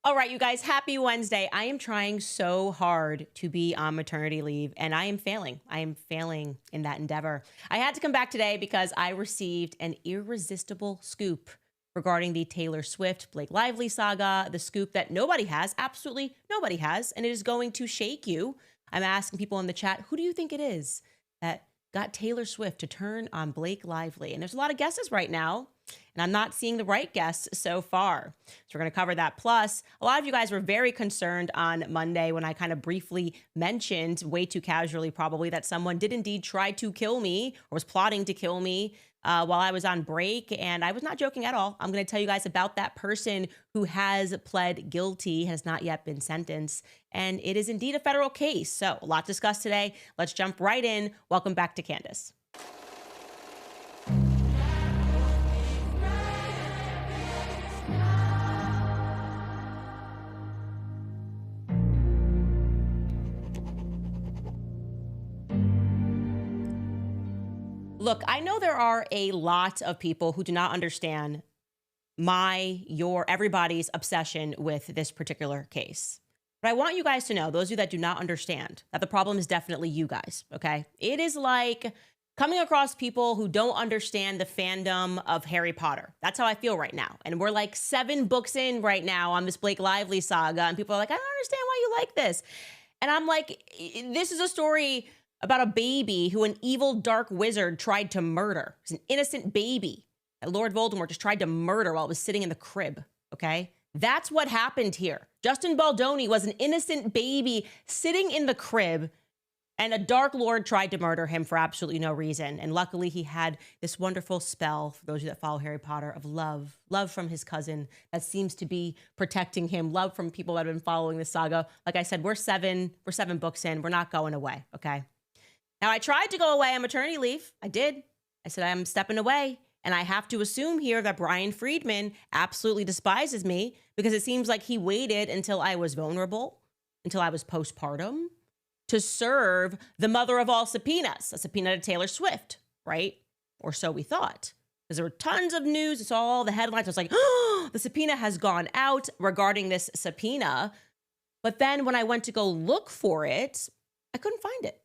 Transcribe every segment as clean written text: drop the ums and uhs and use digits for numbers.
All right, you guys, happy Wednesday. I am trying so hard to be on maternity leave and I am failing. I am failing in that endeavor. I had to come back today because I received an irresistible scoop regarding the Taylor Swift Blake Lively saga, the scoop that nobody has, absolutely nobody has, and it is going to shake you. I'm asking people in the chat, who do you think it is that got Taylor Swift to turn on Blake Lively? And there's a lot of guesses right now and I'm not seeing the right guests so far. So we're going to cover that. Plus, a lot of you guys were very concerned on Monday when I kind of briefly mentioned, way too casually probably, that someone did indeed try to kill me or was plotting to kill me while I was on break. And I was not joking at all. I'm going to tell you guys about that person who has pled guilty, has not yet been sentenced. And it is indeed a federal case. So a lot discussed today. Let's jump right in. Welcome back to Candace. Look, I know there are a lot of people who do not understand everybody's obsession with this particular case. But I want you guys to know, those of you that do not understand, that the problem is definitely you guys, okay? It is like coming across people who don't understand the fandom of Harry Potter. That's how I feel right now. And we're like 7 books in right now on this Blake Lively saga, and people are like, I don't understand why you like this. And I'm like, this is a story about a baby who an evil dark wizard tried to murder. It's an innocent baby that Lord Voldemort just tried to murder while it was sitting in the crib, okay? That's what happened here. Justin Baldoni was an innocent baby sitting in the crib, and a dark lord tried to murder him for absolutely no reason. And luckily, he had this wonderful spell, for those of you that follow Harry Potter, of love. Love from his cousin that seems to be protecting him. Love from people that have been following the saga. Like I said, we're seven books in. We're not going away, okay? Now, I tried to go away on maternity leave. I did. I said, I'm stepping away. And I have to assume here that Brian Friedman absolutely despises me because it seems like he waited until I was vulnerable, until I was postpartum, to serve the mother of all subpoenas, a subpoena to Taylor Swift, right? Or so we thought. Because there were tons of news. It's all the headlines. I was like, oh, the subpoena has gone out regarding this subpoena. But then when I went to go look for it, I couldn't find it.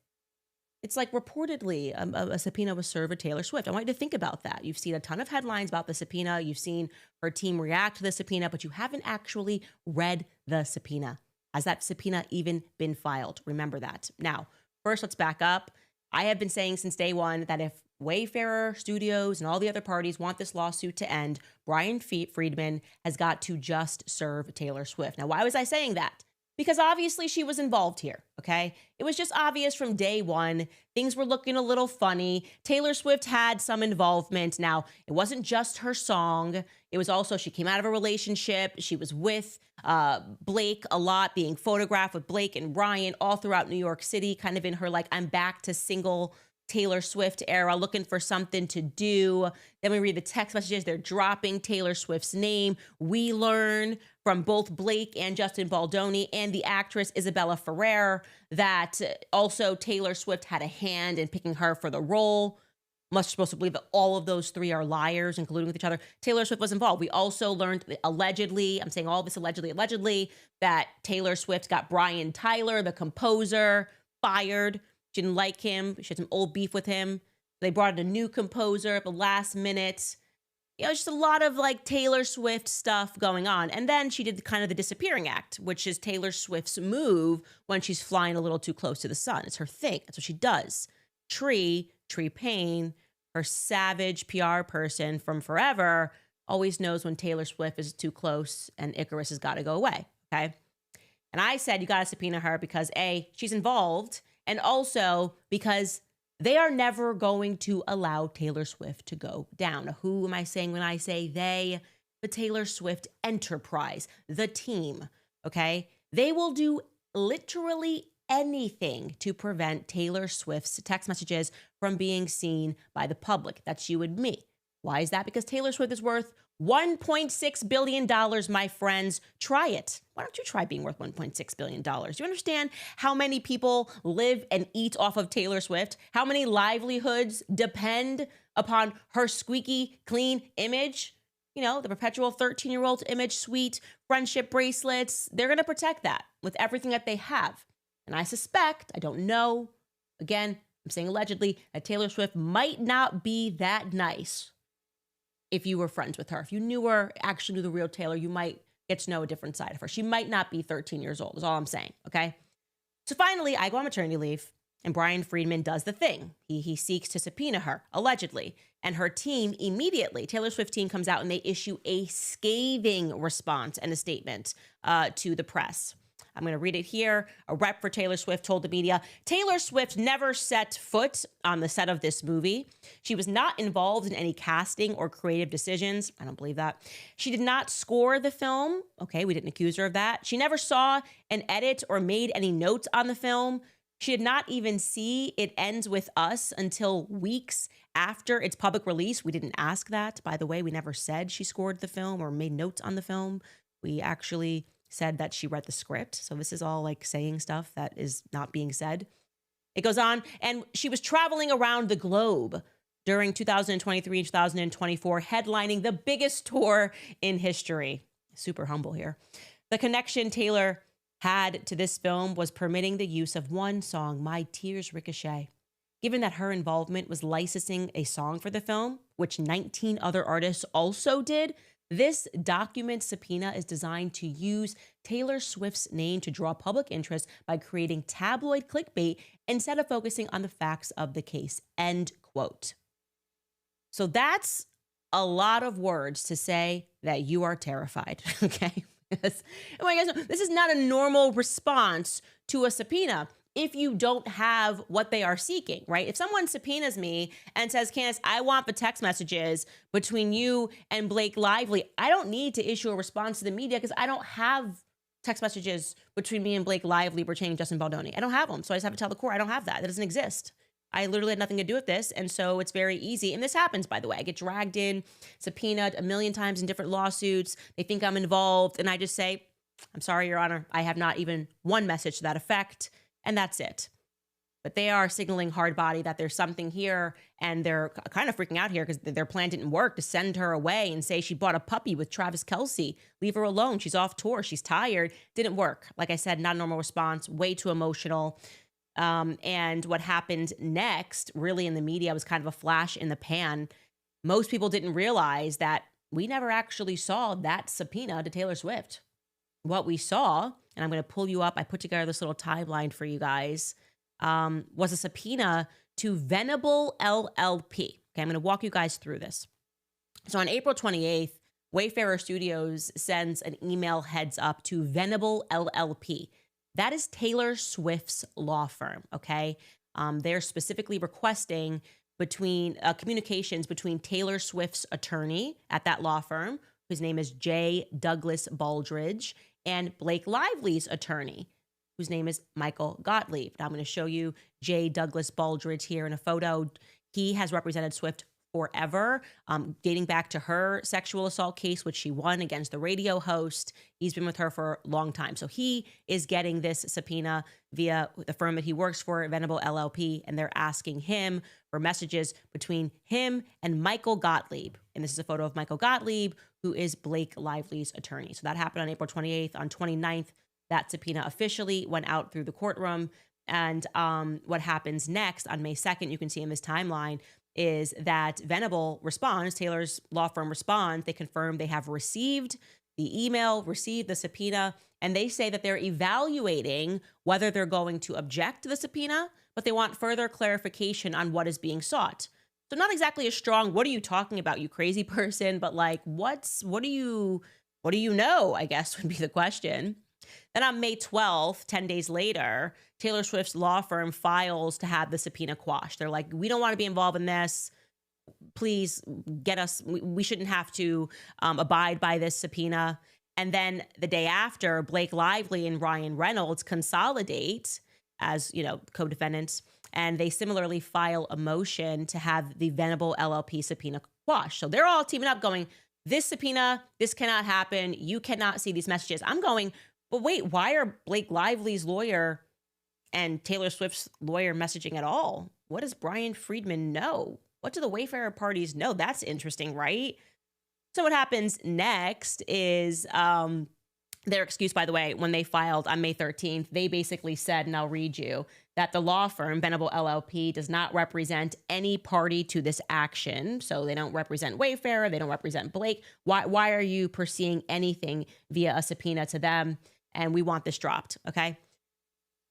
It's like reportedly a subpoena was served with Taylor Swift. I want you to think about that. You've seen a ton of headlines about the subpoena. You've seen her team react to the subpoena, but you haven't actually read the subpoena. Has that subpoena even been filed? Remember that. Now, first, let's back up. I have been saying since day one that if Wayfarer Studios and all the other parties want this lawsuit to end, Brian Friedman has got to just serve Taylor Swift. Now, why was I saying that? Because obviously she was involved here, okay? It was just obvious from day one. Things were looking a little funny. Taylor Swift had some involvement. Now, it wasn't just her song. It was also she came out of a relationship. She was with Blake a lot, being photographed with Blake and Ryan all throughout New York City, kind of in her like, I'm back to single Taylor Swift era, looking for something to do. Then we read the text messages. They're dropping Taylor Swift's name. We learn from both Blake and Justin Baldoni and the actress Isabella Ferrer that also Taylor Swift had a hand in picking her for the role. Much supposed to believe that all of those 3 are liars, including with each other. Taylor Swift was involved. We also learned allegedly, I'm saying all this allegedly, that Taylor Swift got Brian Tyler, the composer, fired. She didn't like him. She had some old beef with him. They brought in a new composer at the last minute. Just a lot of like Taylor Swift stuff going on. And then she did kind of the disappearing act, which is Taylor Swift's move when she's flying a little too close to the sun. It's her thing. That's what she does. Tree Payne, her savage PR person from forever, always knows when Taylor Swift is too close and Icarus has got to go away, okay? And I said, you got to subpoena her because A, she's involved, and also because they are never going to allow Taylor Swift to go down. Now, who am I saying when I say they? The Taylor Swift enterprise, the team, okay? They will do literally anything to prevent Taylor Swift's text messages from being seen by the public. That's you and me. Why is that? Because Taylor Swift is worth $1.6 billion, my friends. Try it. Why don't you try being worth $1.6 billion? Do you understand how many people live and eat off of Taylor Swift? How many livelihoods depend upon her squeaky clean image? the perpetual 13-year-old image, sweet friendship bracelets. They're going to protect that with everything that they have. And I suspect, I don't know, again, I'm saying allegedly, that Taylor Swift might not be that nice if you were friends with her. If you knew her, actually knew the real Taylor, you might get to know a different side of her. She might not be 13 years old, is all I'm saying, okay? So finally, I go on maternity leave, and Brian Friedman does the thing. He seeks to subpoena her, allegedly. And her team immediately, Taylor Swift team, comes out and they issue a scathing response and a statement to the press. I'm going to read it here. A rep for Taylor Swift told the media, Taylor Swift never set foot on the set of this movie. She was not involved in any casting or creative decisions. I don't believe that. She did not score the film. Okay, we didn't accuse her of that. She never saw an edit or made any notes on the film. She did not even see It Ends With Us until weeks after its public release. We didn't ask that. By the way, we never said she scored the film or made notes on the film. We actually said that she read the script. So this is all like saying stuff that is not being said. It goes on, and she was traveling around the globe during 2023 and 2024, headlining the biggest tour in history. Super humble here. The connection Taylor had to this film was permitting the use of one song, My Tears Ricochet. Given that her involvement was licensing a song for the film, which 19 other artists also did, this document subpoena is designed to use Taylor Swift's name to draw public interest by creating tabloid clickbait instead of focusing on the facts of the case, end quote. So that's a lot of words to say that you are terrified, okay? Yes. And I guess this is not a normal response to a subpoena if you don't have what they are seeking, right? If someone subpoenas me and says, Candace, I want the text messages between you and Blake Lively, I don't need to issue a response to the media because I don't have text messages between me and Blake Lively pertaining to Justin Baldoni. I don't have them. So I just have to tell the court I don't have that. That doesn't exist. I literally had nothing to do with this. And so it's very easy. And this happens, by the way. I get dragged in, subpoenaed a million times in different lawsuits. They think I'm involved. And I just say, I'm sorry, Your Honor. I have not even one message to that effect. And that's it. But they are signaling hard body that there's something here. And they're kind of freaking out here because their plan didn't work to send her away and say she bought a puppy with Travis Kelce. Leave her alone. She's off tour. She's tired. Didn't work. Like I said, not a normal response. Way too emotional. And what happened next, really in the media, was kind of a flash in the pan. Most people didn't realize that we never actually saw that subpoena to Taylor Swift. What we saw, and I'm going to pull you up, I put together this little timeline for you guys, was a subpoena to Venable LLP. Okay, I'm going to walk you guys through this. So on April 28th, Wayfarer Studios sends an email heads up to Venable LLP. That is Taylor Swift's law firm, okay? They're specifically requesting communications between Taylor Swift's attorney at that law firm, whose name is J. Douglas Baldridge, and Blake Lively's attorney, whose name is Michael Gottlieb. Now I'm going to show you J. Douglas Baldridge here in a photo. He has represented Swift forever, dating back to her sexual assault case, which she won against the radio host. He's been with her for a long time. So he is getting this subpoena via the firm that he works for, Venable LLP, and they're asking him for messages between him and Michael Gottlieb. And this is a photo of Michael Gottlieb, who is Blake Lively's attorney. So that happened on April 28th. On 29th, that subpoena officially went out through the courtroom. And what happens next on May 2nd, you can see in this timeline, is that Venable responds, Taylor's law firm responds, they confirm they have received the email, received the subpoena, and they say that they're evaluating whether they're going to object to the subpoena, but they want further clarification on what is being sought. So not exactly a strong, what are you talking about, you crazy person, but like, what do you know, I guess would be the question. Then on May 12th, 10 days later, Taylor Swift's law firm files to have the subpoena quashed. They're like, we don't want to be involved in this. Please get us, we shouldn't have to abide by this subpoena. And then the day after, Blake Lively and Ryan Reynolds consolidate as, co-defendants, and they similarly file a motion to have the Venable LLP subpoena quashed. So they're all teaming up going, this subpoena, this cannot happen. You cannot see these messages. I'm going, but wait, why are Blake Lively's lawyer and Taylor Swift's lawyer messaging at all? What does Brian Friedman know? What do the Wayfarer parties know? That's interesting, right? So what happens next is their excuse, by the way, when they filed on May 13th, they basically said, and I'll read you, that the law firm, Venable LLP, does not represent any party to this action. So they don't represent Wayfarer. They don't represent Blake. Why are you pursuing anything via a subpoena to them? And we want this dropped, okay?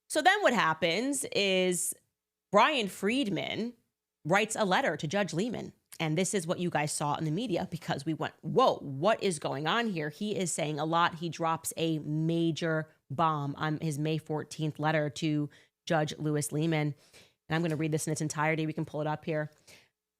So then what happens is Brian Friedman writes a letter to Judge Lehman. And this is what you guys saw in the media because we went, whoa, what is going on here? He is saying a lot. He drops a major bomb on his May 14th letter to Judge Louis Lehman. And I'm going to read this in its entirety. We can pull it up here.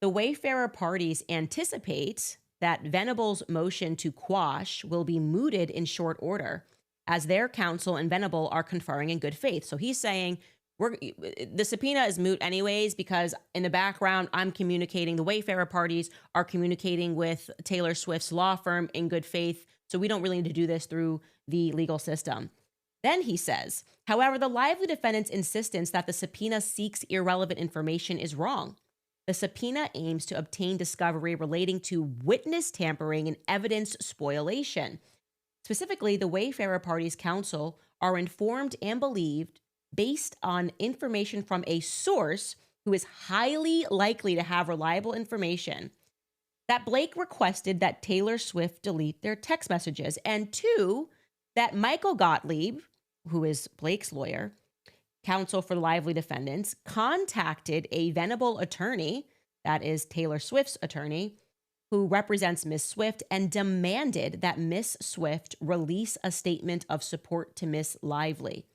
The Wayfarer parties anticipate that Venable's motion to quash will be mooted in short order as their counsel and Venable are conferring in good faith. So he's saying, the subpoena is moot anyways, because in the background, I'm communicating, the Wayfarer parties are communicating with Taylor Swift's law firm in good faith. So we don't really need to do this through the legal system. Then he says, however, the Lively defendant's insistence that the subpoena seeks irrelevant information is wrong. The subpoena aims to obtain discovery relating to witness tampering and evidence spoliation. Specifically, the Wayfarer parties' counsel are informed and believed based on information from a source who is highly likely to have reliable information that Blake requested that Taylor Swift delete their text messages, and two, that Michael Gottlieb, who is Blake's lawyer, counsel for the Lively defendants, contacted a Venable attorney, that is Taylor Swift's attorney, who represents Miss Swift, and demanded that Miss Swift release a statement of support to Miss Lively,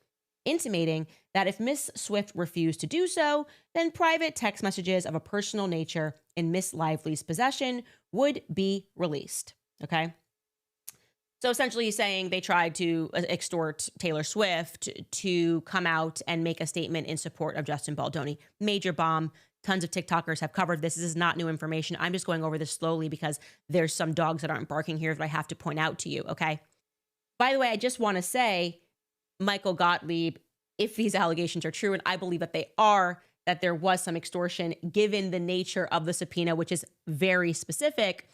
intimating that if Miss Swift refused to do so, then private text messages of a personal nature in Miss Lively's possession would be released. Okay? So essentially he's saying they tried to extort Taylor Swift to come out and make a statement in support of Justin Baldoni. Major bomb. Tons of TikTokers have covered this. This is not new information. I'm just going over this slowly because there's some dogs that aren't barking here that I have to point out to you, okay? By the way, I just want to say, Michael Gottlieb, if these allegations are true, and I believe that they are, that there was some extortion given the nature of the subpoena, which is very specific.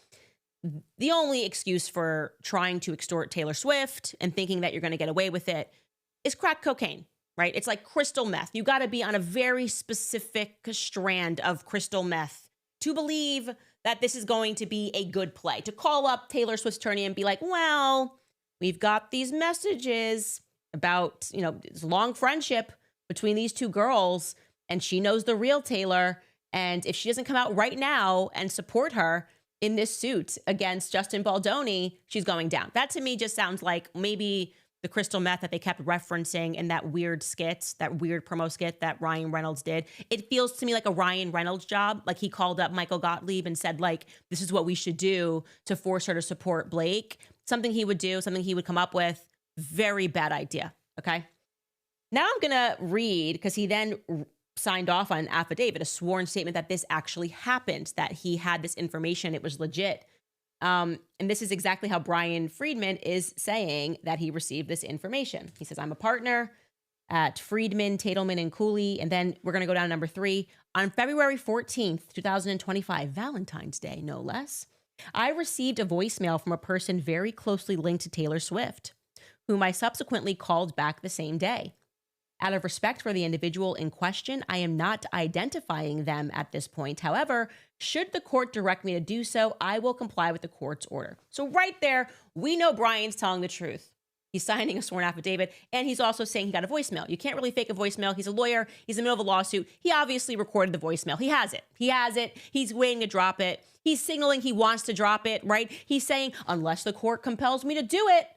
The only excuse for trying to extort Taylor Swift and thinking that you're going to get away with it is crack cocaine, right? It's like crystal meth. You got to be on a very specific strand of crystal meth to believe that this is going to be a good play. To call up Taylor Swift's attorney and be like, well, we've got these messages about, this long friendship between these two girls, and she knows the real Taylor. And if she doesn't come out right now and support her in this suit against Justin Baldoni, she's going down. That to me just sounds like maybe the crystal meth that they kept referencing in that weird skit, that weird promo skit that Ryan Reynolds did. It feels to me like a Ryan Reynolds job. Like he called up Michael Gottlieb and said, like, this is what we should do to force her to support Blake. Something he would do, something he would come up with. Very bad idea, okay? Now I'm going to read, because he then signed off on an affidavit, a sworn statement that this actually happened, that he had this information, it was legit. And this is exactly how Brian Friedman is saying that he received this information. He says, I'm a partner at Friedman, Tatelman, and Cooley. And then we're going to go down to number 3. On February 14th, 2025, Valentine's Day, no less, I received a voicemail from a person very closely linked to Taylor Swift, whom I subsequently called back the same day. Out of respect for the individual in question, I am not identifying them at this point. However, should the court direct me to do so, I will comply with the court's order. So right there, we know Brian's telling the truth. He's signing a sworn affidavit, and he's also saying he got a voicemail. You can't really fake a voicemail. He's a lawyer. He's in the middle of a lawsuit. He obviously recorded the voicemail. He has it. He has it. He's waiting to drop it. He's signaling he wants to drop it, right? He's saying, unless the court compels me to do it,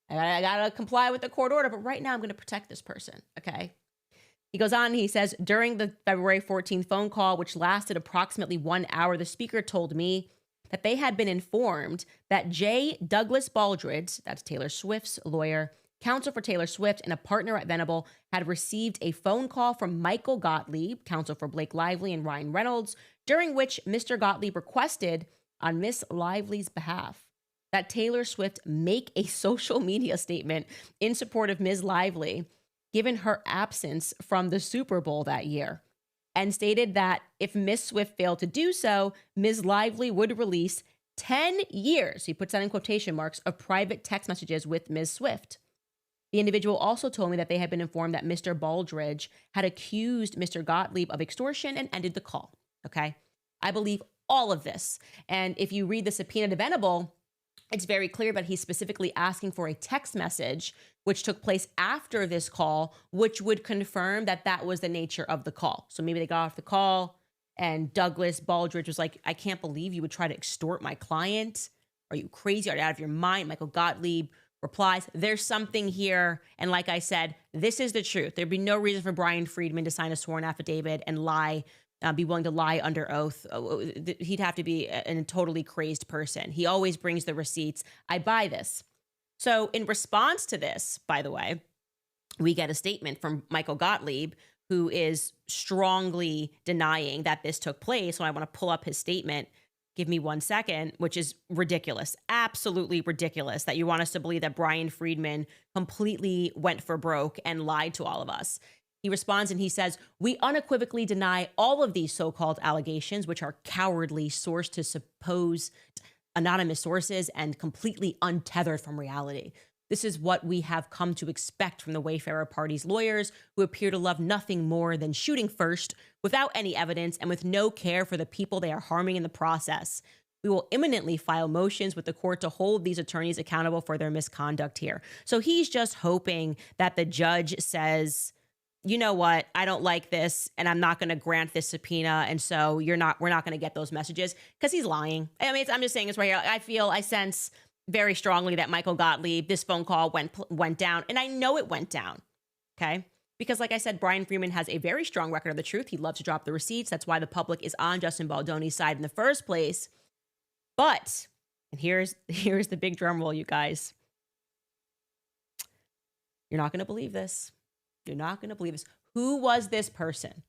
I gotta comply with the court order, but right now I'm gonna protect this person, okay? He goes on, he says, during the February 14th phone call, which lasted approximately 1 hour, the speaker told me that they had been informed that J. Douglas Baldridge, that's Taylor Swift's lawyer, counsel for Taylor Swift, and a partner at Venable, had received a phone call from Michael Gottlieb, counsel for Blake Lively and Ryan Reynolds, during which Mr. Gottlieb requested, on Miss Lively's behalf, that Taylor Swift make a social media statement in support of Ms. Lively, given her absence from the Super Bowl that year, and stated that if Ms. Swift failed to do so, Ms. Lively would release 10 years, he puts that in quotation marks, of private text messages with Ms. Swift. The individual also told me that they had been informed that Mr. Baldridge had accused Mr. Gottlieb of extortion and ended the call. Okay. I believe all of this. And if you read the subpoena to Venable, it's very clear that he's specifically asking for a text message, which took place after this call, which would confirm that that was the nature of the call. So maybe they got off the call and Douglas Baldridge was like, I can't believe you would try to extort my client. Are you crazy? Are you out of your mind? Michael Gottlieb replies, there's something here. And like I said, this is the truth. There'd be no reason for Brian Friedman to sign a sworn affidavit and lie, be willing to lie under oath. He'd have to be a totally crazed person. He always brings the receipts. I buy this. So in response to this, by the way, we get a statement from Michael Gottlieb, who is strongly denying that this took place. So I want to pull up his statement. Give me 1 second, which is ridiculous, absolutely ridiculous that you want us to believe that Brian Friedman completely went for broke and lied to all of us. He responds and he says, we unequivocally deny all of these so-called allegations, which are cowardly, sourced to supposed anonymous sources and completely untethered from reality. This is what we have come to expect from the Wayfarer party's lawyers, who appear to love nothing more than shooting first, without any evidence and with no care for the people they are harming in the process. We will imminently file motions with the court to hold these attorneys accountable for their misconduct here. So he's just hoping that the judge says, you know what, I don't like this and I'm not going to grant this subpoena. And so we're not going to get those messages, because he's lying. I mean, I'm just saying this right here. I sense very strongly that Michael Gottlieb, this phone call went down, and I know it went down, okay? Because like I said, Brian Friedman has a very strong record of the truth. He loves to drop the receipts. That's why the public is on Justin Baldoni's side in the first place. But, and here's the big drum roll, you guys. You're not going to believe this. You're not going to believe this. Who was this person?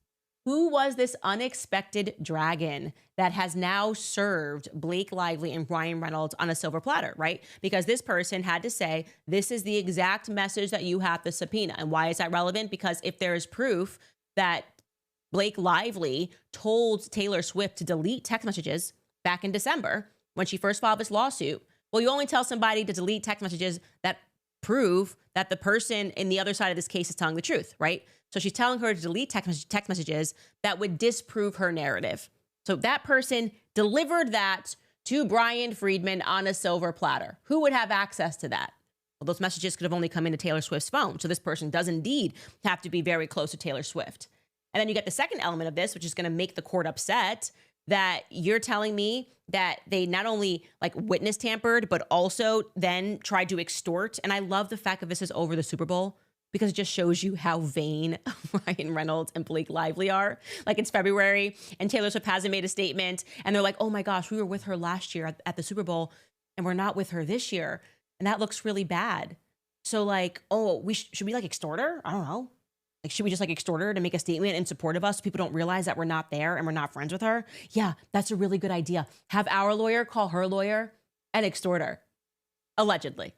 Who was this unexpected dragon that has now served Blake Lively and Ryan Reynolds on a silver platter, right? Because this person had to say, this is the exact message that you have to subpoena. And why is that relevant? Because if there is proof that Blake Lively told Taylor Swift to delete text messages back in December when she first filed this lawsuit, well, you only tell somebody to delete text messages that prove that the person in the other side of this case is telling the truth, right? So she's telling her to delete text messages that would disprove her narrative. So that person delivered that to Brian Friedman on a silver platter. Who would have access to that? Well, those messages could have only come into Taylor Swift's phone. So this person does indeed have to be very close to Taylor Swift. And then you get the second element of this, which is going to make the court upset, that you're telling me that they not only like witness tampered, but also then tried to extort. And I love the fact that this is over the Super Bowl, because it just shows you how vain Ryan Reynolds and Blake Lively are. Like, it's February and Taylor Swift hasn't made a statement and they're like, oh my gosh, we were with her last year at the Super Bowl and we're not with her this year. And that looks really bad. So like, oh, should we like extort her? I don't know. Like, should we just like extort her to make a statement in support of us so people don't realize that we're not there and we're not friends with her? Yeah, that's a really good idea. Have our lawyer call her lawyer and extort her. Allegedly.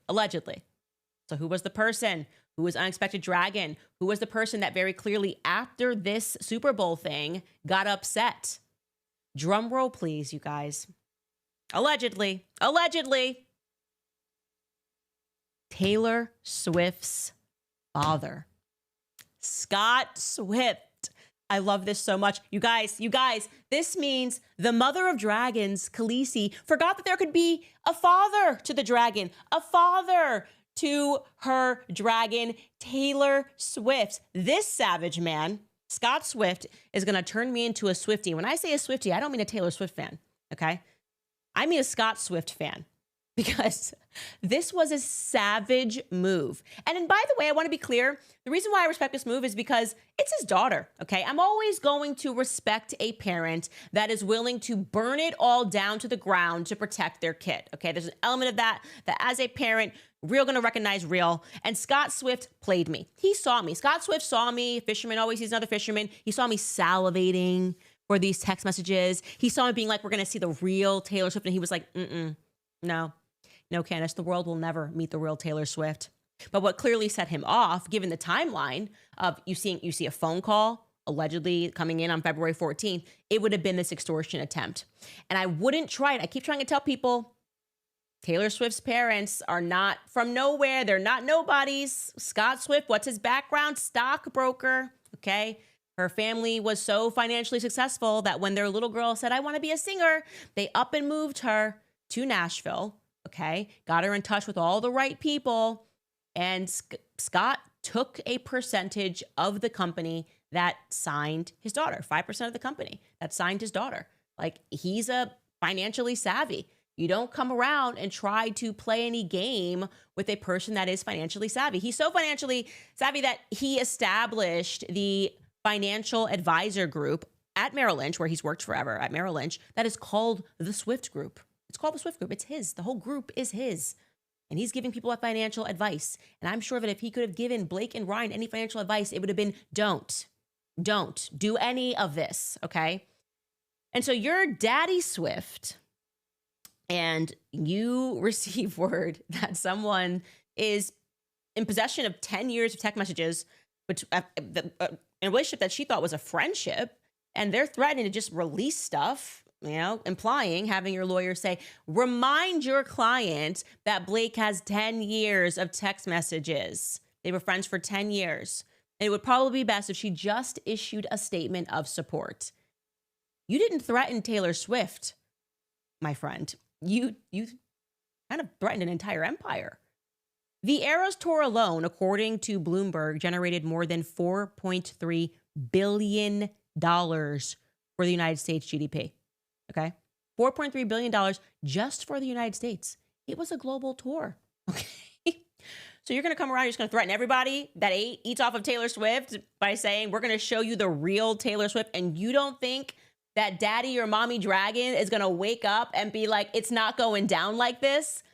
So who was the person? Who was unexpected dragon? Who was the person that very clearly after this Super Bowl thing got upset? Drum roll, please, you guys. Allegedly. Taylor Swift's father, Scott Swift. I love this so much. You guys, this means the mother of dragons, Khaleesi, forgot that there could be a father to the dragon, a father to her dragon, Taylor Swift. This savage man, Scott Swift, is going to turn me into a Swiftie. When I say a Swiftie, I don't mean a Taylor Swift fan, okay? I mean a Scott Swift fan, because this was a savage move. And then, by the way, I want to be clear. The reason why I respect this move is because it's his daughter, okay? I'm always going to respect a parent that is willing to burn it all down to the ground to protect their kid, okay? There's an element of that as a parent, real gonna recognize real. And Scott Swift played me. He saw me. Scott Swift saw me. Fisherman always sees another fisherman. He saw me salivating for these text messages. He saw me being like, we're gonna see the real Taylor Swift. And he was like, no, Candace, the world will never meet the real Taylor Swift. But what clearly set him off, given the timeline of you see a phone call allegedly coming in on February 14th, it would have been this extortion attempt. And I wouldn't try it. I keep trying to tell people Taylor Swift's parents are not from nowhere. They're not nobodies. Scott Swift, what's his background? Stockbroker, okay? Her family was so financially successful that when their little girl said, I want to be a singer, they up and moved her to Nashville, okay? Got her in touch with all the right people. And Scott took a percentage of the company that signed his daughter, 5% of the company that signed his daughter. Like, he's a financially savvy. You don't come around and try to play any game with a person that is financially savvy. He's so financially savvy that he established the financial advisor group at Merrill Lynch, where he's worked forever at Merrill Lynch, that is called the Swift Group. It's called the Swift Group. It's his. The whole group is his. And he's giving people financial advice. And I'm sure that if he could have given Blake and Ryan any financial advice, it would have been, don't do any of this, okay? And so you're Daddy Swift, and you receive word that someone is in possession of 10 years of text messages, which in a relationship that she thought was a friendship, and they're threatening to just release stuff, implying, having your lawyer say, remind your client that Blake has 10 years of text messages. They were friends for 10 years. And it would probably be best if she just issued a statement of support. You didn't threaten Taylor Swift, my friend. You kind of threatened an entire empire. The Eras Tour alone, according to Bloomberg, generated more than $4.3 billion for the United States GDP. Okay? $4.3 billion just for the United States. It was a global tour. Okay? So you're going to come around, you're just going to threaten everybody that eats off of Taylor Swift by saying, we're going to show you the real Taylor Swift, and you don't think that daddy or mommy dragon is going to wake up and be like, it's not going down like this?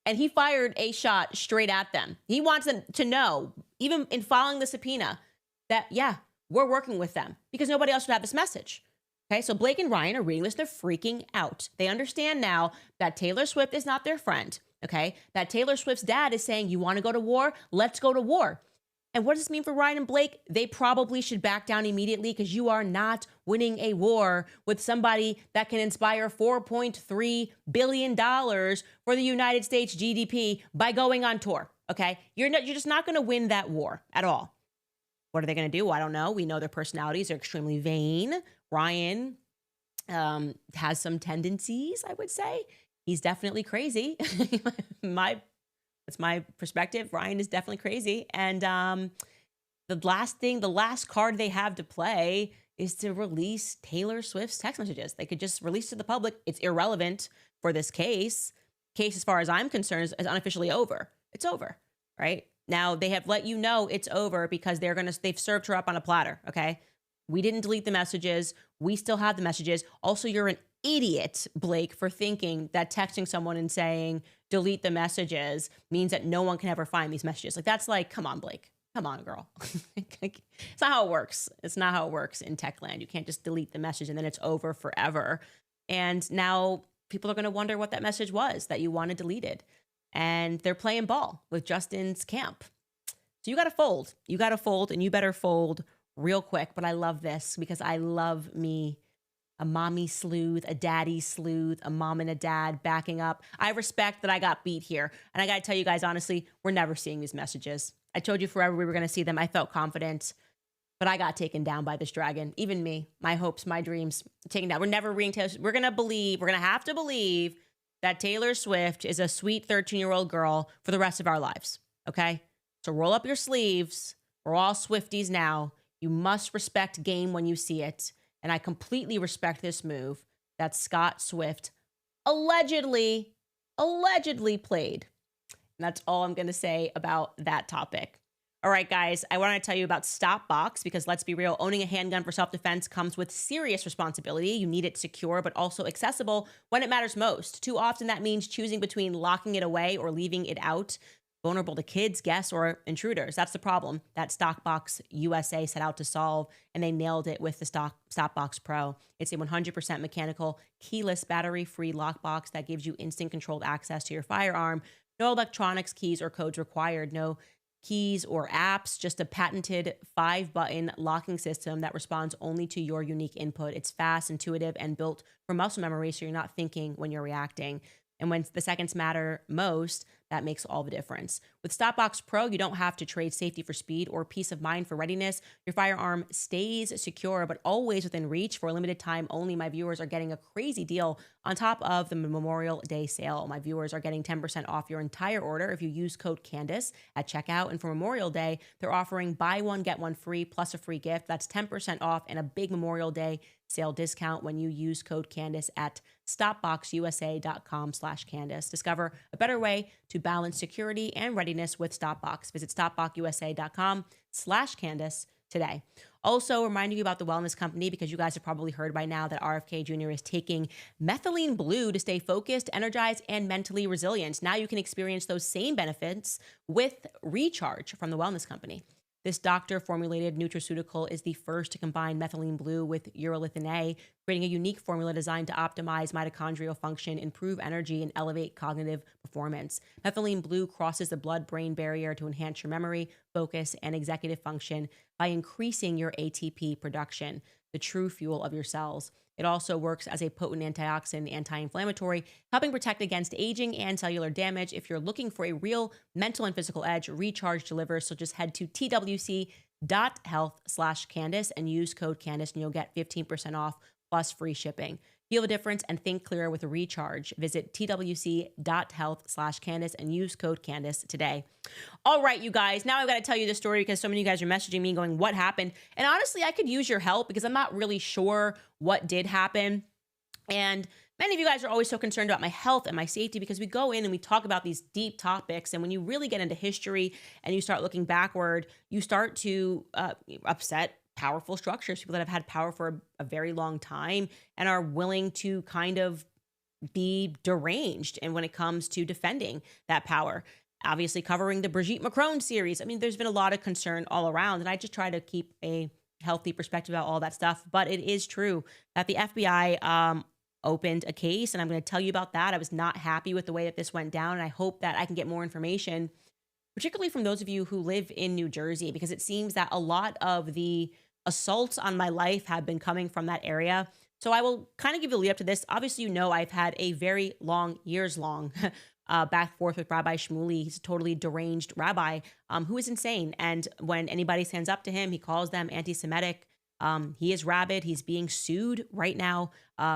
And he fired a shot straight at them. He wants them to know, even in filing the subpoena, that, yeah, we're working with them because nobody else would have this message. Okay, so Blake and Ryan are reading this. They're freaking out. They understand now that Taylor Swift is not their friend. Okay, that Taylor Swift's dad is saying, you want to go to war? Let's go to war. And what does this mean for Ryan and Blake? They probably should back down immediately because you are not winning a war with somebody that can inspire $4.3 billion for the United States GDP by going on tour, okay? You're just not going to win that war at all. What are they going to do? Well, I don't know. We know their personalities are extremely vain. Ryan has some tendencies, I would say. He's definitely crazy. That's my perspective. Ryan is definitely crazy. And the last card they have to play is to release Taylor Swift's text messages. They could just release to the public. It's irrelevant for this case. Case, as far as I'm concerned, is unofficially over. It's over, right? Now, they have let you know it's over because they've served her up on a platter, okay? We didn't delete the messages. We still have the messages. Also, you're an idiot, Blake, for thinking that texting someone and saying, delete the messages means that no one can ever find these messages. Like, that's like, come on, Blake. Come on, girl. It's not how it works. It's not how it works in tech land. You can't just delete the message and then it's over forever. And now people are going to wonder what that message was that you wanted deleted. And they're playing ball with Justin's camp. So you got to fold. You got to fold, and you better fold real quick. But I love this because I love me a mommy sleuth, a daddy sleuth, a mom and a dad backing up. I respect that I got beat here. And I got to tell you guys, honestly, we're never seeing these messages. I told you forever we were going to see them. I felt confident, but I got taken down by this dragon. Even me, my hopes, my dreams, taken down. We're never reading Taylor Swift. We're going to have to believe that Taylor Swift is a sweet 13-year-old girl for the rest of our lives. Okay? So roll up your sleeves. We're all Swifties now. You must respect game when you see it. And I completely respect this move that Scott Swift allegedly played. And that's all I'm going to say about that topic. All right, guys, I want to tell you about Stopbox because let's be real, owning a handgun for self-defense comes with serious responsibility. You need it secure, but also accessible when it matters most. Too often that means choosing between locking it away or leaving it out, vulnerable to kids, guests, or intruders. That's the problem that Stopbox USA set out to solve, and they nailed it with the Stopbox Pro. It's a 100% mechanical, keyless, battery-free lockbox that gives you instant controlled access to your firearm. No electronics, keys, or codes required. No keys, or apps, just a patented 5-button locking system that responds only to your unique input. It's fast, intuitive, and built for muscle memory, so you're not thinking when you're reacting. And when the seconds matter most, that makes all the difference. With Stopbox Pro, you don't have to trade safety for speed or peace of mind for readiness. Your firearm stays secure, but always within reach. For a limited time only, my viewers are getting a crazy deal on top of the Memorial Day sale. My viewers are getting 10% off your entire order if you use code Candace at checkout. And for Memorial Day, they're offering buy one, get one free plus a free gift. That's 10% off and a big Memorial Day sale discount when you use code Candace at stopboxusa.com/Candace. Discover a better way to balance security and readiness with Stopbox. Visit stopboxusa.com/Candace today. Also, reminding you about the Wellness Company, because you guys have probably heard by now that RFK Jr. is taking methylene blue to stay focused, energized, and mentally resilient. Now you can experience those same benefits with Recharge from the Wellness Company. This doctor-formulated nutraceutical is the first to combine methylene blue with urolithin A, creating a unique formula designed to optimize mitochondrial function, improve energy, and elevate cognitive performance. Methylene blue crosses the blood-brain barrier to enhance your memory, focus, and executive function by increasing your ATP production, the true fuel of your cells. It also works as a potent antioxidant, anti-inflammatory, helping protect against aging and cellular damage. If you're looking for a real mental and physical edge, Recharge delivers. So just head to twc.health/Candace and use code Candace, and you'll get 15% off plus free shipping. Feel the difference and think clearer with Recharge. Visit twc.health/Candace and use code Candace today. All right, you guys, now I've got to tell you this story because so many of you guys are messaging me going, what happened? And honestly, I could use your help because I'm not really sure what did happen. And many of you guys are always so concerned about my health and my safety because we go in and we talk about these deep topics. And when you really get into history and you start looking backward, you start to upset powerful structures, people that have had power for a very long time and are willing to kind of be deranged. And when it comes to defending that power, obviously covering the Brigitte Macron series, I mean, there's been a lot of concern all around. And I just try to keep a healthy perspective about all that stuff. But it is true that the FBI opened a case, and I'm going to tell you about that. I was not happy with the way that this went down, and I hope that I can get more information, particularly from those of you who live in New Jersey, because it seems that a lot of the assaults on my life have been coming from that area. So I will kind of give you a lead up to this. Obviously, you know, I've had a very long, years long back and forth with Rabbi Shmuley. He's a totally deranged rabbi who is insane. And when anybody stands up to him, he calls them anti-Semitic. He is rabid. He's being sued right now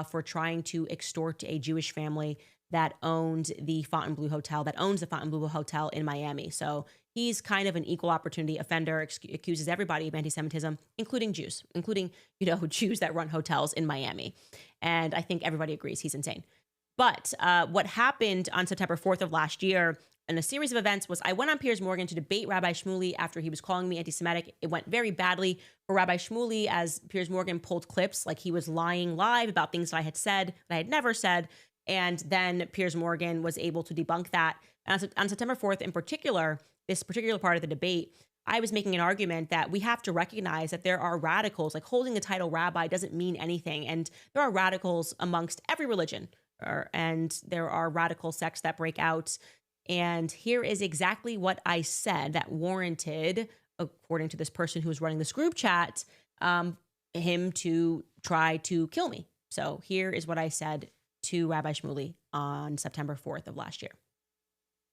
for trying to extort a Jewish family that owns the Fontainebleau Hotel in Miami. So he's kind of an equal opportunity offender, accuses everybody of anti-Semitism, including Jews, including, you know, Jews that run hotels in Miami. And I think everybody agrees he's insane. But what happened on September 4th of last year in a series of events was I went on Piers Morgan to debate Rabbi Shmuley after he was calling me anti-Semitic. It went very badly for Rabbi Shmuley as Piers Morgan pulled clips like he was lying live about things that I had said that I had never said. And then Piers Morgan was able to debunk that. And on September 4th in particular, this particular part of the debate, I was making an argument that we have to recognize that there are radicals, like holding the title rabbi doesn't mean anything. And there are radicals amongst every religion, and there are radical sects that break out. And here is exactly what I said that warranted, according to this person who was running this group chat, him to try to kill me. So here is what I said to Rabbi Shmuley on September 4th of last year.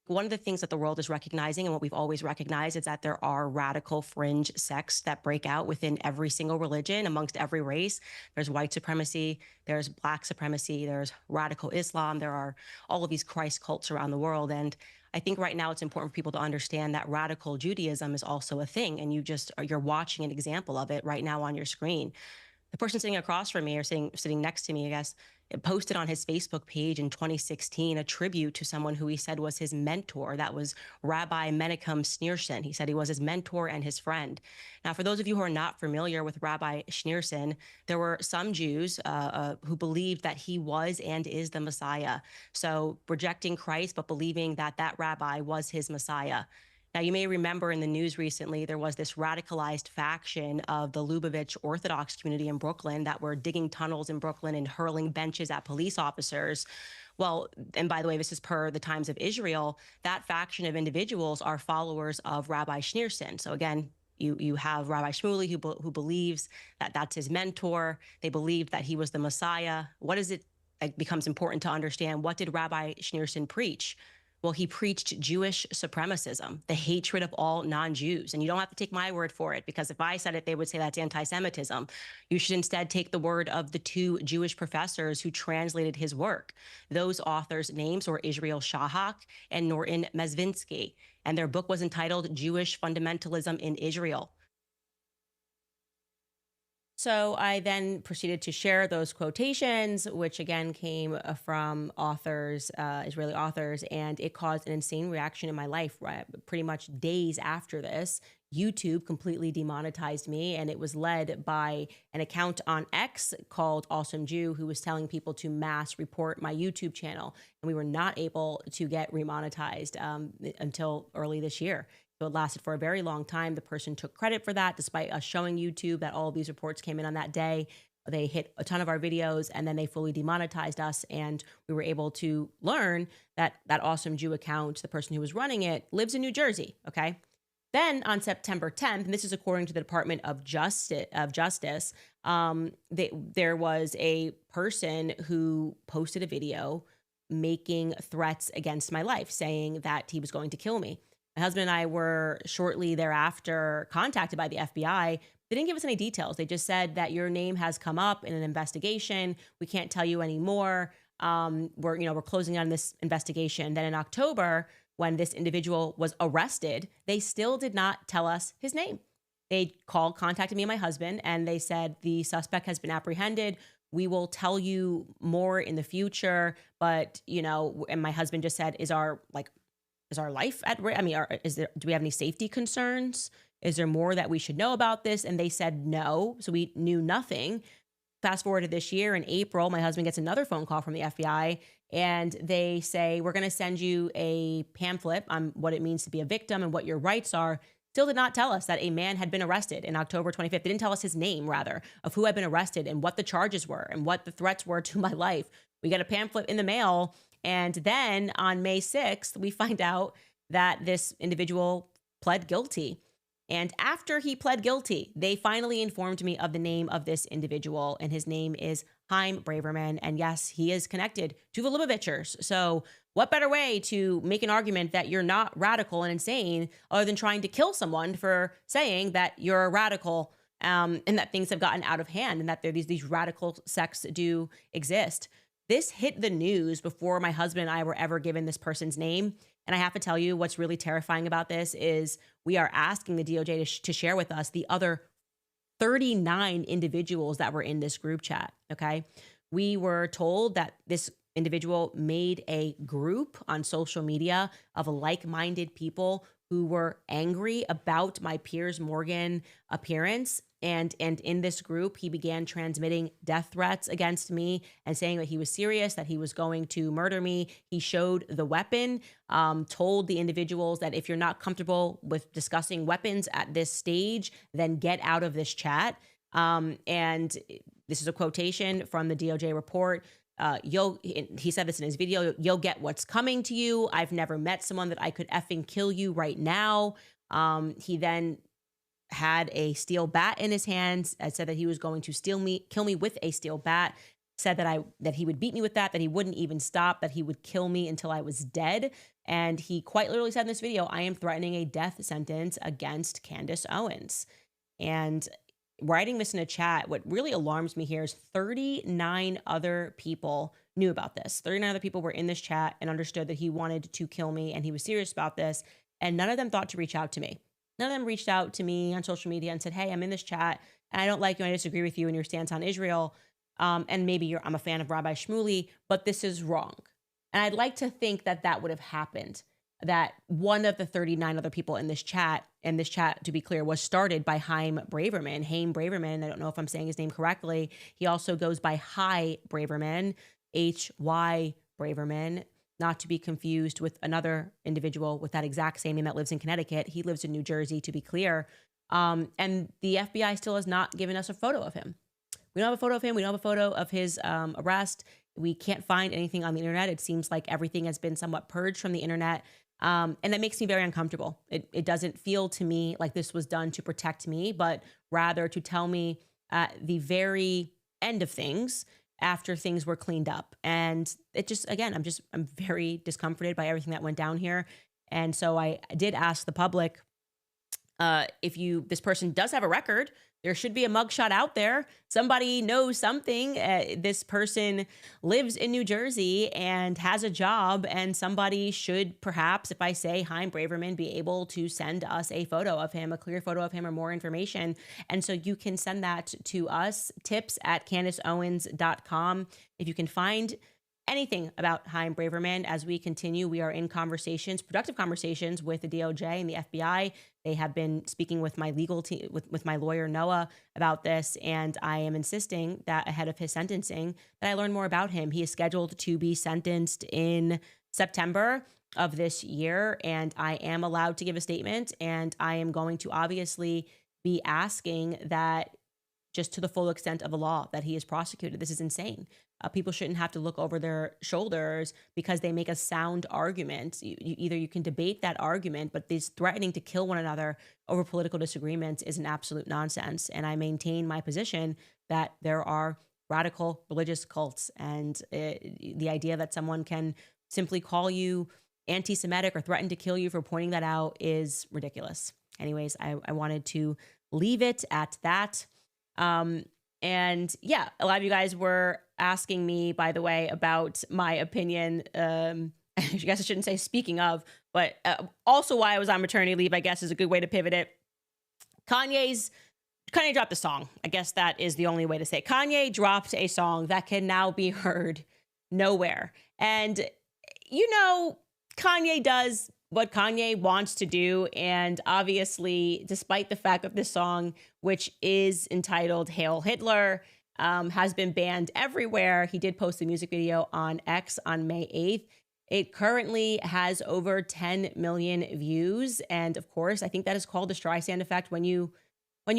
One of the things that the world is recognizing, and what we've always recognized, is that there are radical fringe sects that break out within every single religion, amongst every race. There's white supremacy, there's black supremacy, there's radical Islam, there are all of these Christ cults around the world. And I think right now it's important for people to understand that radical Judaism is also a thing, and you're watching an example of it right now on your screen. The person sitting across from me, or sitting next to me, I guess, posted on his Facebook page in 2016 a tribute to someone who he said was his mentor. That was Rabbi Menachem Schneerson. He said he was his mentor and his friend. Now, for those of you who are not familiar with Rabbi Schneerson, there were some Jews who believed that he was and is the Messiah. So rejecting Christ, but believing that that rabbi was his Messiah. Now, you may remember in the news recently, there was this radicalized faction of the Lubavitch Orthodox community in Brooklyn that were digging tunnels in Brooklyn and hurling benches at police officers. Well, and by the way, this is per the Times of Israel, that faction of individuals are followers of Rabbi Schneerson. So again, you have Rabbi Shmuley who believes that that's his mentor. They believed that he was the Messiah. What is it? It becomes important to understand, what did Rabbi Schneerson preach? Well, he preached Jewish supremacism, the hatred of all non-Jews. And you don't have to take my word for it, because if I said it, they would say that's anti-Semitism. You should instead take the word of the two Jewish professors who translated his work. Those authors' names were Israel Shahak and Norton Mezvinsky, and their book was entitled Jewish Fundamentalism in Israel. So I then proceeded to share those quotations, which again came from authors, Israeli authors, and it caused an insane reaction in my life. Right? Pretty much days after this, YouTube completely demonetized me, and it was led by an account on X called Awesome Jew, who was telling people to mass report my YouTube channel, and we were not able to get remonetized until early this year. So it lasted for a very long time. The person took credit for that, despite us showing YouTube that all of these reports came in on that day. They hit a ton of our videos, and then they fully demonetized us. And we were able to learn that that Awesome Jew account, the person who was running it, lives in New Jersey. Okay. Then on September 10th, and this is according to the Department of Justice, there was a person who posted a video making threats against my life, saying that he was going to kill me. My husband and I were shortly thereafter contacted by the FBI. They didn't give us any details. They just said that your name has come up in an investigation. We can't tell you anymore. We're closing on this investigation. Then in October, when this individual was arrested, they still did not tell us his name. They contacted me and my husband, and they said the suspect has been apprehended. We will tell you more in the future. But, and my husband just said, is our life at risk? I mean, do we have any safety concerns? Is there more that we should know about this? And they said no. So we knew nothing. Fast forward to this year, in April, my husband gets another phone call from the FBI, and they say, we're going to send you a pamphlet on what it means to be a victim and what your rights are. Still did not tell us that a man had been arrested in October 25th. They didn't tell us his name, rather, of who had been arrested and what the charges were and what the threats were to my life. We got a pamphlet in the mail. And then on May 6th, we find out that this individual pled guilty. And after he pled guilty, they finally informed me of the name of this individual, and his name is Chaim Braverman. And yes, he is connected to the Lubavitchers. So what better way to make an argument that you're not radical and insane other than trying to kill someone for saying that you're a radical, and that things have gotten out of hand, and that these radical sects do exist. This hit the news before my husband and I were ever given this person's name. And I have to tell you, what's really terrifying about this is we are asking the DOJ to share with us the other 39 individuals that were in this group chat. Okay. We were told that this individual made a group on social media of like-minded people who were angry about my Piers Morgan appearance. And in this group, he began transmitting death threats against me and saying that he was serious, that he was going to murder me. He showed the weapon, told the individuals that if you're not comfortable with discussing weapons at this stage, then get out of this chat. And this is a quotation from the DOJ report. He said this in his video, "You'll get what's coming to you. I've never met someone that I could effing kill you right now." He then had a steel bat in his hands. I said that he was going to kill me with a steel bat. Said that he would beat me with that he wouldn't even stop, that he would kill me until I was dead. And he quite literally said in this video, "I am threatening a death sentence against Candace Owens." And writing this in a chat, what really alarms me here is 39 other people knew about this. 39 other people were in this chat and understood that he wanted to kill me and he was serious about this. And none of them thought to reach out to me. None of them reached out to me on social media and said, "Hey, I'm in this chat and I don't like you. I disagree with you and your stance on Israel. And maybe I'm a fan of Rabbi Shmuley, but this is wrong." And I'd like to think that that would have happened, that one of the 39 other people in this chat, and this chat, to be clear, was started by Chaim Braverman. Chaim Braverman, I don't know if I'm saying his name correctly. He also goes by Hy Braverman, Hy Braverman. not to be confused with another individual with that exact same name that lives in Connecticut. He lives in New Jersey, to be clear. And the FBI still has not given us a photo of him. We don't have a photo of him. We don't have a photo of his arrest. We can't find anything on the internet. It seems like everything has been somewhat purged from the internet. And that makes me very uncomfortable. It doesn't feel to me like this was done to protect me, but rather to tell me at the very end of things after things were cleaned up. And it just, again, I'm very discomforted by everything that went down here. And so I did ask the public, if this person does have a record, there should be a mugshot out there. Somebody knows something. This person lives in New Jersey and has a job, and somebody should perhaps, if I say Chaim Braverman, be able to send us a photo of him, a clear photo of him, or more information. And so you can send that to us, tips@CandaceOwens.com. If you can find anything about Chaim Braverman as we continue, we are in conversations, productive conversations with the DOJ and the FBI. They have been speaking with my legal team, with my lawyer, Noah, about this. And I am insisting that ahead of his sentencing, that I learn more about him. He is scheduled to be sentenced in September of this year. And I am allowed to give a statement. And I am going to obviously be asking that just to the full extent of the law that he is prosecuted. This is insane. People shouldn't have to look over their shoulders because they make a sound argument. Either you can debate that argument, but this threatening to kill one another over political disagreements is an absolute nonsense. And I maintain my position that there are radical religious cults, and the idea that someone can simply call you anti-Semitic or threaten to kill you for pointing that out is ridiculous. Anyways, I wanted to leave it at that. And yeah, a lot of you guys were asking me, by the way, about my opinion. I guess I shouldn't say speaking of, but also why I was on maternity leave, I guess, is a good way to pivot it. Kanye dropped a song. I guess that is the only way to say it. Kanye dropped a song that can now be heard nowhere. And, Kanye does what Kanye wants to do. And obviously, despite the fact that this song, which is entitled Hail Hitler, has been banned everywhere, he did post a music video on X on May 8th. It currently has over 10 million views. And of course, I think that is called the Streisand effect. When you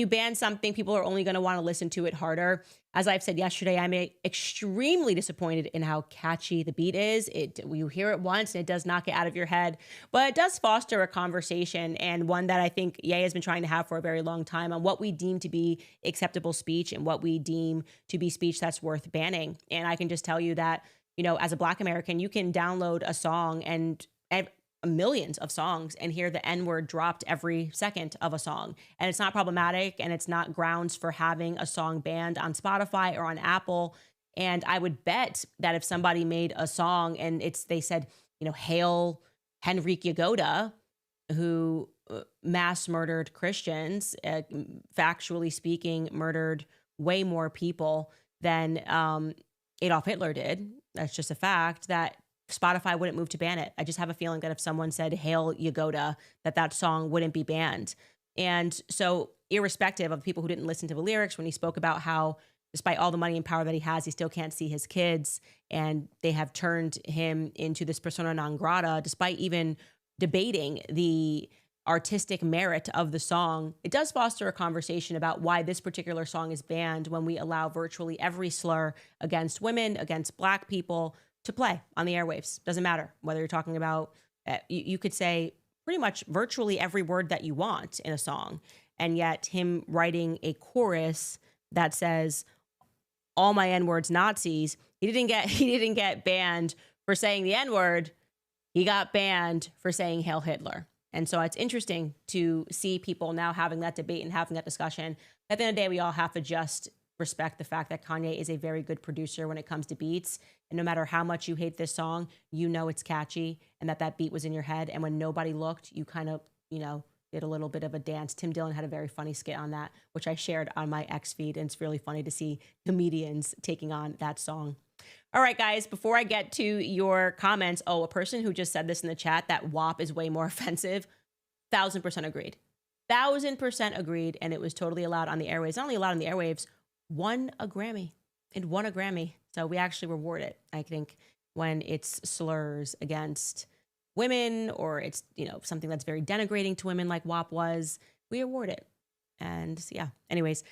ban something, people are only going to want to listen to it harder. As I've said yesterday, I'm extremely disappointed in how catchy the beat is. You hear it once and it does not get out of your head, but it does foster a conversation, and one that I think Ye has been trying to have for a very long time, on what we deem to be acceptable speech and what we deem to be speech that's worth banning. And I can just tell you that, as a Black American, you can download a song and millions of songs and hear the N-word dropped every second of a song. And it's not problematic, and it's not grounds for having a song banned on Spotify or on Apple. And I would bet that if somebody made a song and they said, Hail Henrik Yagoda, who mass murdered Christians, factually speaking, murdered way more people than Adolf Hitler did. That's just a fact, that Spotify wouldn't move to ban it. I just have a feeling that if someone said Hail Yagoda, that song wouldn't be banned. And so irrespective of the people who didn't listen to the lyrics, when he spoke about how despite all the money and power that he has, he still can't see his kids, and they have turned him into this persona non grata, despite even debating the artistic merit of the song, it does foster a conversation about why this particular song is banned when we allow virtually every slur against women, against Black people, to play on the airwaves. Doesn't matter whether you're talking about, you could say pretty much virtually every word that you want in a song. And yet him writing a chorus that says, all my N-words Nazis, he didn't get banned for saying the N-word. He got banned for saying Hail Hitler. And so it's interesting to see people now having that debate and having that discussion. At the end of the day, we all have to just respect the fact that Kanye is a very good producer when it comes to beats. And no matter how much you hate this song, it's catchy, and that beat was in your head. And when nobody looked, you kind of, did a little bit of a dance. Tim Dillon had a very funny skit on that, which I shared on my X feed. And it's really funny to see comedians taking on that song. All right, guys, before I get to your comments, a person who just said this in the chat, that WAP is way more offensive. 1000% agreed. 1000% agreed. And it was totally allowed on the airwaves. Not only allowed on the airwaves, won a Grammy. It won a Grammy. So we actually reward it. I think when it's slurs against women or it's, something that's very denigrating to women like WAP was, we award it. And yeah, anyways,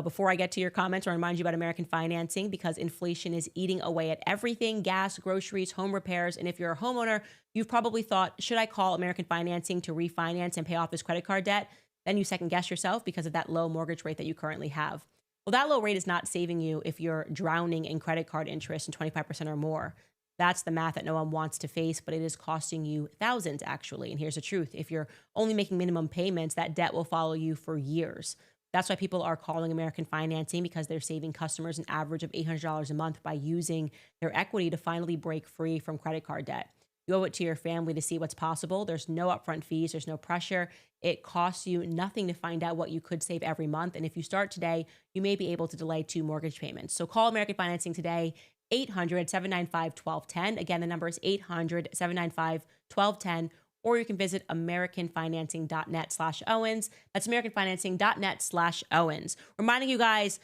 before I get to your comments, I remind you about American financing because inflation is eating away at everything: gas, groceries, home repairs. And if you're a homeowner, you've probably thought, should I call American financing to refinance and pay off this credit card debt? Then you second guess yourself because of that low mortgage rate that you currently have. Well, that low rate is not saving you if you're drowning in credit card interest and 25% or more. That's the math that no one wants to face, but it is costing you thousands, actually. And here's the truth. If you're only making minimum payments, that debt will follow you for years. That's why people are calling American financing, because they're saving customers an average of $800 a month by using their equity to finally break free from credit card debt. You owe it to your family to see what's possible. There's no upfront fees. There's no pressure. It costs you nothing to find out what you could save every month. And if you start today, you may be able to delay 2 mortgage payments. So call American Financing today, 800-795-1210. Again, the number is 800-795-1210. Or you can visit americanfinancing.net/Owens. That's americanfinancing.net/Owens. Reminding you guys,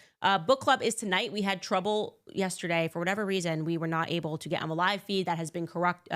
book club is tonight. We had trouble yesterday. For whatever reason, we were not able to get on the live feed. That has been corrected.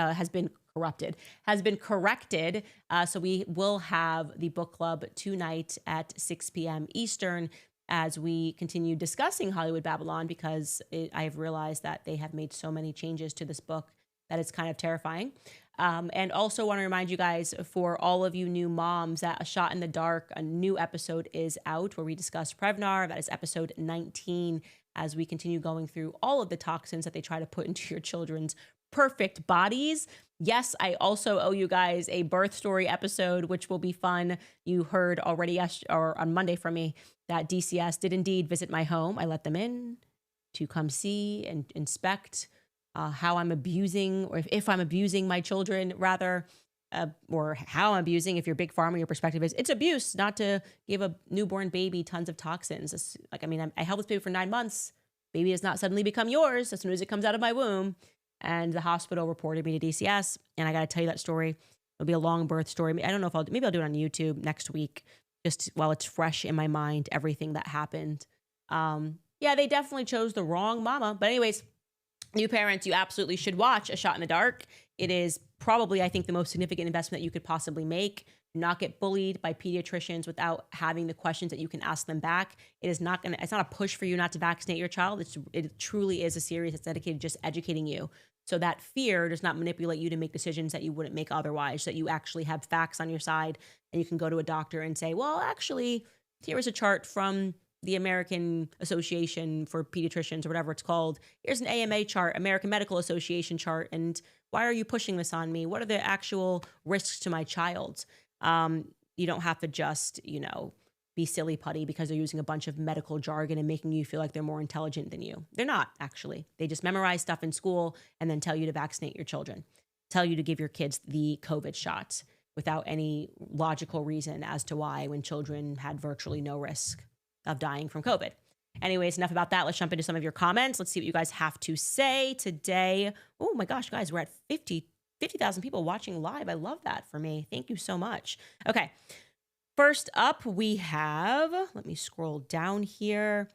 So we will have the book club tonight at 6 p.m. Eastern as we continue discussing Hollywood Babylon, because I have realized that they have made so many changes to this book that it's kind of terrifying. And also want to remind you guys, for all of you new moms, that A Shot in the Dark, a new episode is out where we discuss Prevnar. That is episode 19, as we continue going through all of the toxins that they try to put into your children's perfect bodies. Yes, I also owe you guys a birth story episode, which will be fun. You heard already or on Monday from me that DCS did indeed visit my home. I let them in to come see and inspect how I'm abusing, or if I'm abusing my children, rather, or how I'm abusing. If you're Big Pharma, your perspective is it's abuse not to give a newborn baby tons of toxins. I held this baby for 9 months. Baby does not suddenly become yours as soon as it comes out of my womb. And the hospital reported me to DCS. And I got to tell you that story. It'll be a long birth story. I don't know if maybe I'll do it on YouTube next week, just while it's fresh in my mind, everything that happened. Yeah, they definitely chose the wrong mama. But anyways, new parents, you absolutely should watch A Shot in the Dark. It is probably, I think, the most significant investment that you could possibly make. Do not get bullied by pediatricians without having the questions that you can ask them back. It's not a push for you not to vaccinate your child. It truly is a series that's dedicated to just educating you, so that fear does not manipulate you to make decisions that you wouldn't make otherwise, so that you actually have facts on your side and you can go to a doctor and say, well, actually, here is a chart from the American Association for Pediatricians, or whatever it's called. Here's an AMA chart, American Medical Association chart, and why are you pushing this on me? What are the actual risks to my child? You don't have to just, be silly putty because they're using a bunch of medical jargon and making you feel like they're more intelligent than you. They're not, actually. They just memorize stuff in school and then tell you to vaccinate your children, tell you to give your kids the COVID shots without any logical reason as to why, when children had virtually no risk of dying from COVID. Anyways, enough about that. Let's jump into some of your comments. Let's see what you guys have to say today. Oh my gosh, guys, we're at 50,000 people watching live. I love that for me. Thank you so much. Okay. First up, we have, let me scroll down here.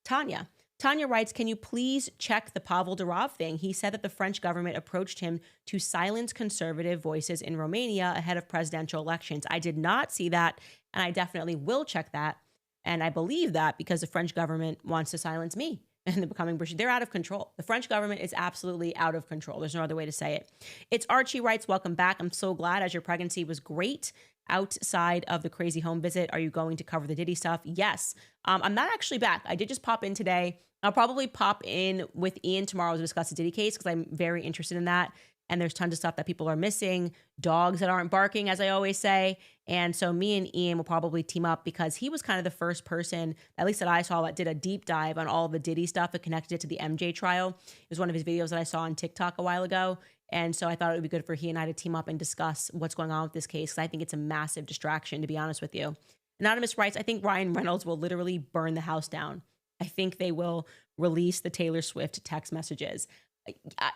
Tanya. Tanya writes, can you please check the Pavel Durov thing? He said that the French government approached him to silence conservative voices in Romania ahead of presidential elections. I did not see that, and I definitely will check that. And I believe that because the French government wants to silence me and they're out of control. The French government is absolutely out of control. There's no other way to say it. It's Archie writes, welcome back. I'm so glad, as your pregnancy was great. Outside of the crazy home visit, are you going to cover the Diddy stuff? Yes. I'm not actually back. I did just pop in today. I'll probably pop in with Ian tomorrow to discuss the Diddy case, because I'm very interested in that. And there's tons of stuff that people are missing, dogs that aren't barking, as I always say. And so me and Ian will probably team up, because he was kind of the first person, at least that I saw, that did a deep dive on all the Diddy stuff and connected it to the MJ trial. It was one of his videos that I saw on TikTok a while ago. And so I thought it would be good for he and I to team up and discuss what's going on with this case, because I think it's a massive distraction, to be honest with you. Anonymous writes, I think Ryan Reynolds will literally burn the house down. I think they will release the Taylor Swift text messages.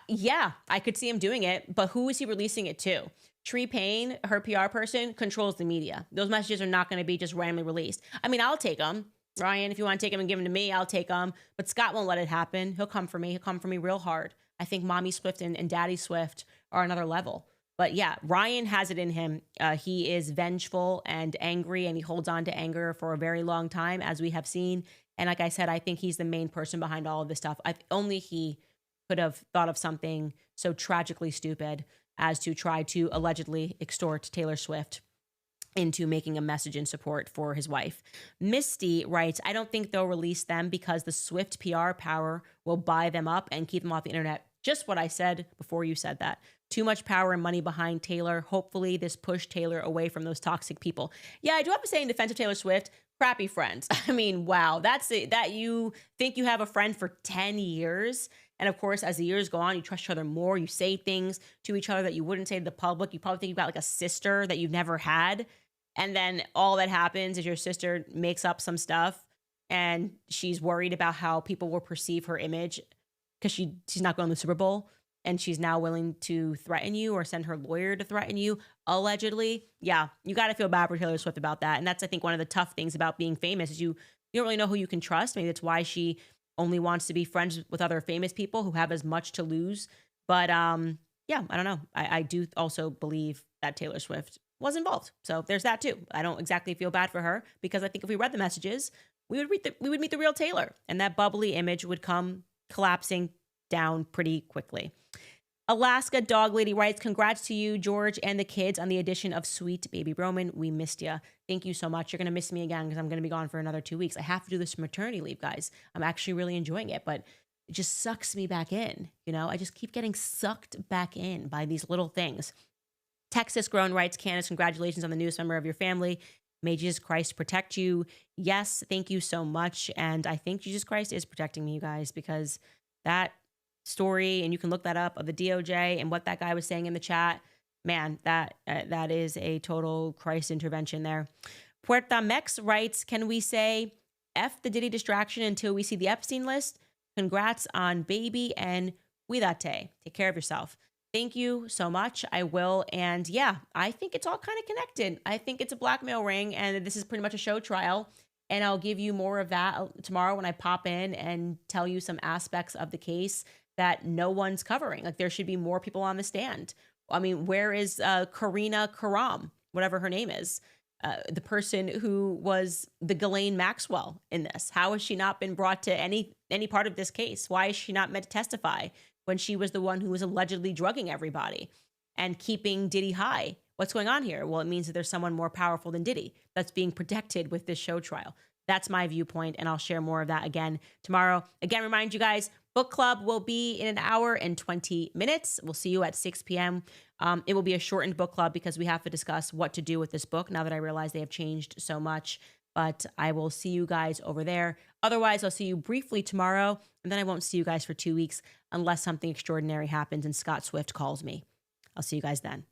Yeah, I could see him doing it, but who is he releasing it to? Tree Payne, her PR person, controls the media. Those messages are not going to be just randomly released. I mean, I'll take them. Ryan, if you want to take them and give them to me, I'll take them. But Scott won't let it happen. He'll come for me. He'll come for me real hard. I think Mommy Swift and Daddy Swift are another level. But yeah, Ryan has it in him. He is vengeful and angry, and he holds on to anger for a very long time, as we have seen. And like I said, I think he's the main person behind all of this stuff. Only he could have thought of something so tragically stupid as to try to allegedly extort Taylor Swift into making a message in support for his wife. Misty writes, I don't think they'll release them because the Swift PR power will buy them up and keep them off the internet. Just what I said before you said that. Too much power and money behind Taylor. Hopefully this pushed Taylor away from those toxic people. Yeah, I do have to say in defense of Taylor Swift, crappy friends. I mean, wow, that's it. That you think you have a friend for 10 years. And of course, as the years go on, you trust each other more. You say things to each other that you wouldn't say to the public. You probably think you've got like a sister that you've never had. And then all that happens is your sister makes up some stuff and she's worried about how people will perceive her image because she's not going to the Super Bowl. And she's now willing to threaten you or send her lawyer to threaten you, allegedly. Yeah, you got to feel bad for Taylor Swift about that. And that's, I think, one of the tough things about being famous is you don't really know who you can trust. Maybe that's why she only wants to be friends with other famous people who have as much to lose. But yeah, I don't know. I do also believe that Taylor Swift was involved. So there's that too. I don't exactly feel bad for her because I think if we read the messages, we would meet the real Taylor, and that bubbly image would come collapsing down pretty quickly. Alaska Dog Lady writes, congrats to you, George, and the kids on the addition of sweet baby Roman. We missed you. Thank you so much. You're going to miss me again because I'm going to be gone for another 2 weeks. I have to do this maternity leave, guys. I'm actually really enjoying it, but it just sucks me back in. You know, I just keep getting sucked back in by these little things. Texas Grown writes, Candace, congratulations on the newest member of your family. May Jesus Christ protect you. Yes, thank you so much. And I think Jesus Christ is protecting me, you guys, because that story, and you can look that up, of the DOJ and what that guy was saying in the chat, man, that is a total Christ intervention there. Puerta Mex writes, can we say F the Diddy distraction until we see the Epstein list? Congrats on baby and cuídate. Take care of yourself. Thank you so much. I will. And yeah, I think it's all kind of connected. I think it's a blackmail ring, and this is pretty much a show trial. And I'll give you more of that tomorrow when I pop in and tell you some aspects of the case that no one's covering. Like, there should be more people on the stand. I mean, where is Karina Karam, whatever her name is, the person who was the Ghislaine Maxwell in this? How has she not been brought to any part of this case? Why is she not meant to testify when she was the one who was allegedly drugging everybody and keeping Diddy high? What's going on here? Well, it means that there's someone more powerful than Diddy that's being protected with this show trial. That's my viewpoint, and I'll share more of that again tomorrow. Again, remind you guys, book club will be in an hour and 20 minutes. We'll see you at 6 p.m. It will be a shortened book club because we have to discuss what to do with this book now that I realize they have changed so much. But I will see you guys over there. Otherwise, I'll see you briefly tomorrow, and then I won't see you guys for 2 weeks unless something extraordinary happens and Scott Swift calls me. I'll see you guys then.